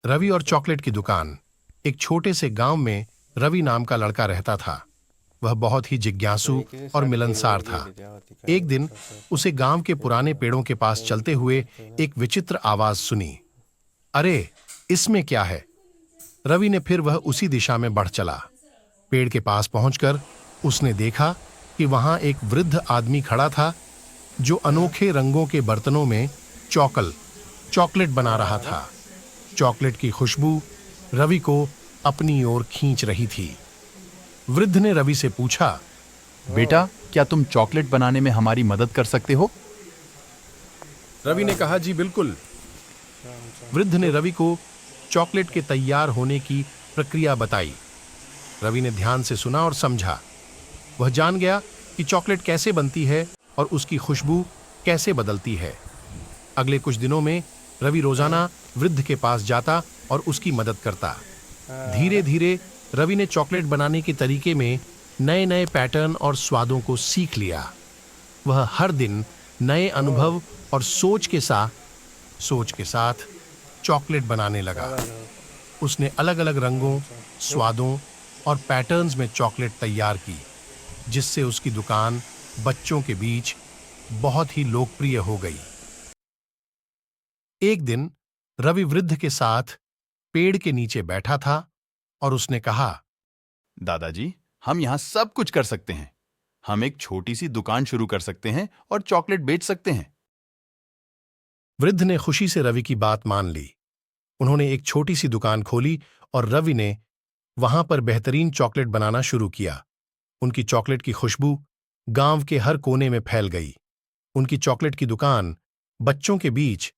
रवि और चॉकलेट की दुकान। एक छोटे से गांव में रवि नाम का लड़का रहता था। वह बहुत ही जिज्ञासु और मिलनसार था। एक दिन उसे गांव के पुराने पेड़ों के पास चलते हुए एक विचित्र आवाज सुनी। अरे, इसमें क्या है? रवि ने फिर वह उसी दिशा में बढ़ चला। पेड़ के पास पहुंचकर उसने देखा कि वहां एक वृद्ध आदमी खड़ा था जो अनोखे रंगों के बर्तनों में चॉकलेट बना रहा था। चॉकलेट की खुशबू रवि को अपनी ओर खींच रही थी। वृद्ध ने रवि से पूछा, बेटा, क्या तुम चॉकलेट बनाने में हमारी मदद कर सकते हो? रवि ने कहा, जी बिल्कुल। वृद्ध ने रवि को चॉकलेट के तैयार होने की प्रक्रिया बताई। रवि ने ध्यान से सुना और समझा। वह जान गया कि चॉकलेट कैसे बनती है और उसकी खुशबू कैसे बदलती है। अगले कुछ दिनों में रवि रोजाना वृद्ध के पास जाता और उसकी मदद करता। धीरे धीरे रवि ने चॉकलेट बनाने के तरीके में नए नए पैटर्न और स्वादों को सीख लिया। वह हर दिन नए अनुभव और सोच के साथ चॉकलेट बनाने लगा। उसने अलग अलग रंगों, स्वादों और पैटर्न्स में चॉकलेट तैयार की, जिससे उसकी दुकान बच्चों के बीच बहुत ही लोकप्रिय हो गई। एक दिन रवि वृद्ध के साथ पेड़ के नीचे बैठा था और उसने कहा, दादाजी, हम यहाँ सब कुछ कर सकते हैं। हम एक छोटी सी दुकान शुरू कर सकते हैं और चॉकलेट बेच सकते हैं। वृद्ध ने खुशी से रवि की बात मान ली। उन्होंने एक छोटी सी दुकान खोली और रवि ने वहां पर बेहतरीन चॉकलेट बनाना शुरू किया। उनकी चॉकलेट की खुशबू गांव के हर कोने में फैल गई। उनकी चॉकलेट की दुकान बच्चों के बीच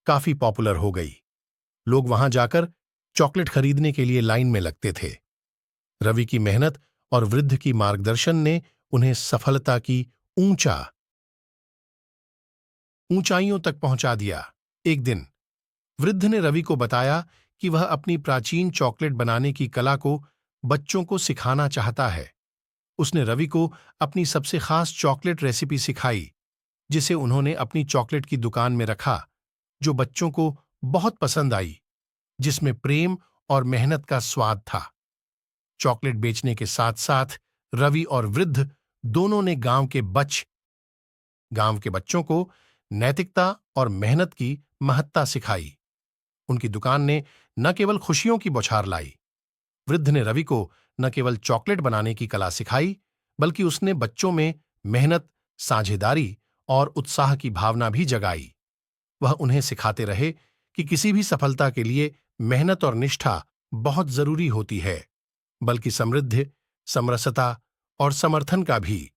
काफी पॉपुलर हो गई। लोग वहां जाकर चॉकलेट खरीदने के लिए लाइन में लगते थे। रवि की मेहनत और वृद्ध की मार्गदर्शन ने उन्हें सफलता की ऊंचाइयों तक पहुंचा दिया। एक दिन वृद्ध ने रवि को बताया कि वह अपनी प्राचीन चॉकलेट बनाने की कला को बच्चों को सिखाना चाहता है। उसने रवि को अपनी सबसे खास चॉकलेट रेसिपी सिखाई, जिसे उन्होंने अपनी चॉकलेट की दुकान में रखा, जो बच्चों को बहुत पसंद आई, जिसमें प्रेम और मेहनत का स्वाद था। चॉकलेट बेचने के साथ साथ रवि और वृद्ध दोनों ने गांव के बच्चों को नैतिकता और मेहनत की महत्ता सिखाई। उनकी दुकान ने न केवल खुशियों की बौछार लाई। वृद्ध ने रवि को न केवल चॉकलेट बनाने की कला सिखाई, बल्कि उसने बच्चों में मेहनत, साझेदारी और उत्साह की भावना भी जगाई। वह उन्हें सिखाते रहे कि किसी भी सफलता के लिए मेहनत और निष्ठा बहुत जरूरी होती है, बल्कि समृद्धि, समरसता और समर्थन का भी।